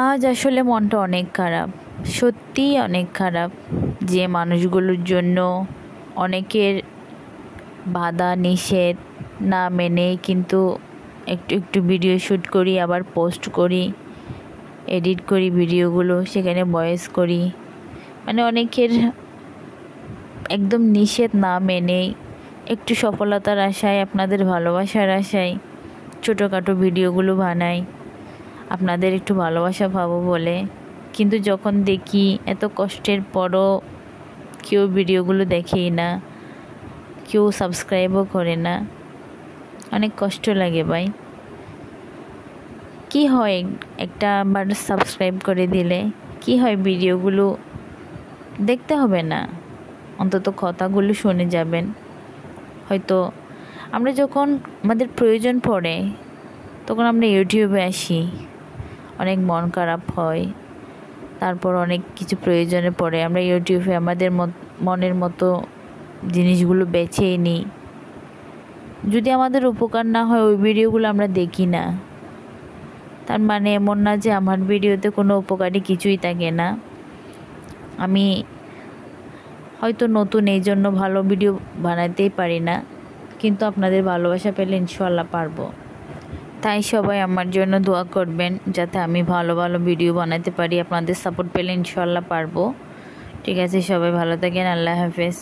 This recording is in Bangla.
আজ আসলে মনটা অনেক খারাপ, সত্যিই অনেক খারাপ। যে মানুষগুলোর জন্য অনেকের বাধা নিষেধ না মেনেই কিন্তু একটু একটু ভিডিও শ্যুট করি, আবার পোস্ট করি, এডিট করি ভিডিওগুলো, সেখানে ভয়েস করি। মানে অনেকের একদম নিষেধ না মেনেই একটু সফলতার আশায়, আপনাদের ভালোবাসার আশায় ছোটোখাটো ভিডিওগুলো বানাই, আপনাদের একটু ভালোবাসা পাবো বলে। কিন্তু যখন দেখি এত কষ্টের পরও কেউ ভিডিওগুলো দেখেই না, কেউ সাবস্ক্রাইবও করে না, অনেক কষ্ট লাগে ভাই। কি হয় একটা বার সাবস্ক্রাইব করে দিলে কি হয়, ভিডিওগুলো দেখতে হবে না, অন্তত কথাগুলো শুনে যাবেন। হয়তো আমরা যখন আমাদের প্রয়োজন পড়ে তখন আমরা ইউটিউবে আসি, অনেক মন খারাপ হয়, তারপর অনেক কিছু প্রয়োজনে পড়ে আমরা ইউটিউবে আমাদের মনের মতো জিনিসগুলো বেছেই নিই। যদি আমাদের উপকার না হয় ওই ভিডিওগুলো আমরা দেখি না। তার মানে এমন না যে আমার ভিডিওতে কোনো উপকারী কিছুই থাকে না। আমি হয়তো নতুন, এই জন্য ভালো ভিডিও বানাতেই পারি না, কিন্তু আপনাদের ভালোবাসা পেলে ইনশাআল্লাহ পারবো। তাই সবাই আমার জন্য দোয়া করবেন যাতে আমি ভালো ভালো ভিডিও বানাতে পারি। আপনাদের সাপোর্ট পেলে ইনশাআল্লাহ পারবো। ঠিক আছে, সবাই ভালো থাকেন। আল্লাহ হাফেজ।